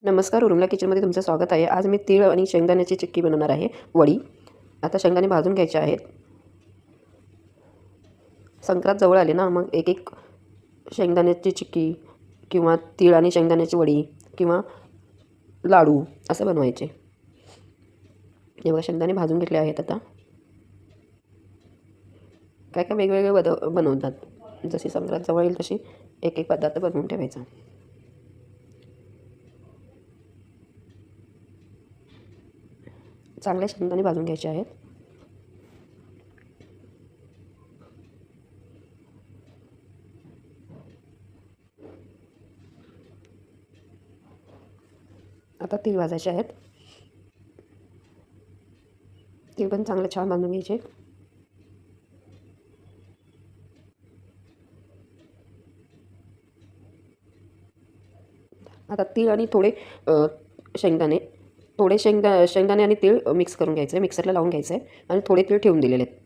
नमस्कार, उर्मिला किचनमध्ये तुमचं स्वागत आहे. आज मी तीळ आणि शेंगदाण्याची चिक्की बनवणार आहे, वडी. आता शेंगदाणे भाजून घ्यायचे आहेत. संक्रांत जवळ आली ना, मग एक शेंगदाण्याची चिक्की किंवा तीळ आणि शेंगदाण्याची वडी किंवा लाडू असं बनवायचे. हे बघा, शेंगदाणे भाजून घेतले आहेत. आता काय काय वेगवेगळे बनवतात. जशी संक्रांत जवळ येईल तशी एक पदार्थ बनवून ठेवायचा. चांगले शेंगदाणे भाजून घ्यायचे आहेत. आता तीळ भाजायचे आहेत. तीळ पण चांगले छान भाजून घ्यायचे. आता तीळ आणि थोडे शेंगदाणे शेंगदाणे आणि तीळ मिक्स करून घ्यायचं आहे, मिक्सरला लावून घ्यायचं आहे आणि थोडे तीळ ठेवून दिलेले आहेत.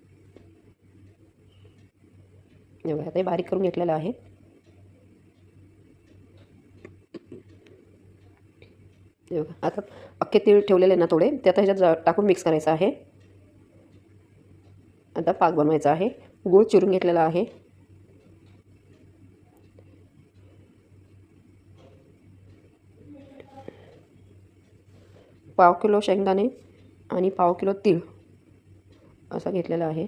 एवढं आता बारीक करून घेतलेलं आहे. आता अख्खे तीळ ठेवलेले ना थोडे, ते आता ह्याच्यात टाकून मिक्स करायचं आहे. आता पाक बनवायचा आहे. गूळ चिरून घेतलेला आहे. पाव किलो शेंगदाणे आणि पाव किलो तीळ असं घेतलेलं आहे.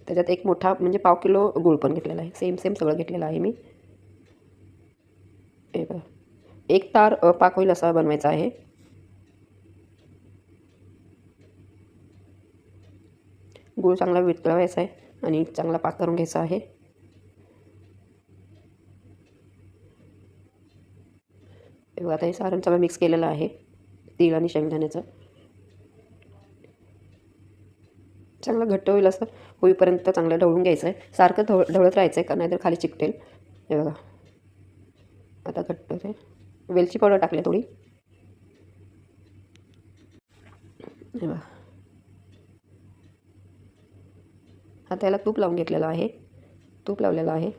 त्याच्यात एक मोठा म्हणजे पाव किलो गूळ पण घेतलेला आहे. सेम सगळं घेतलेलं आहे मी. हे बघा, एक तार पाक होईल असा बनवायचा आहे. गूळ चांगला वितळवायचा आहे आणि चांगला पाक करून घ्यायचा आहे. आता हे सारण सगळं मिक्स केलेलं आहे, तीळ आणि शेंगदाण्याचं. चांगलं घट्ट होईल असं होईपर्यंत चांगलं ढवळून घ्यायचं आहे. सारखं ढवळत राहायचं आहे, का नाहीतर खाली चिकटेल. हे बघा, आता घट्ट आहे. वेलची पावडर टाकली थोडी. हे बघा, आता याला तूप लावून घेतलेलं आहे. तूप लावलेलं आहे.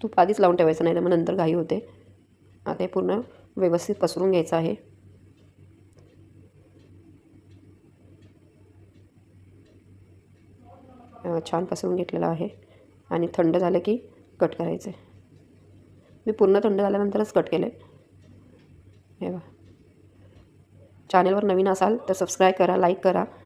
तूप आधीच लावून ठेवायचं, नाही तर मग नंतर घाई होते. आता हे पूर्ण व्यवस्थित पसरून घ्यायचं आहे. छान पसरून घेतलेलं आहे आणि थंड झालं की कट करायचं आहे. मी पूर्ण थंड झाल्यानंतरच कट केलं आहे. हे बघा, चॅनलवर नवीन असाल तर सबस्क्राईब करा, लाईक करा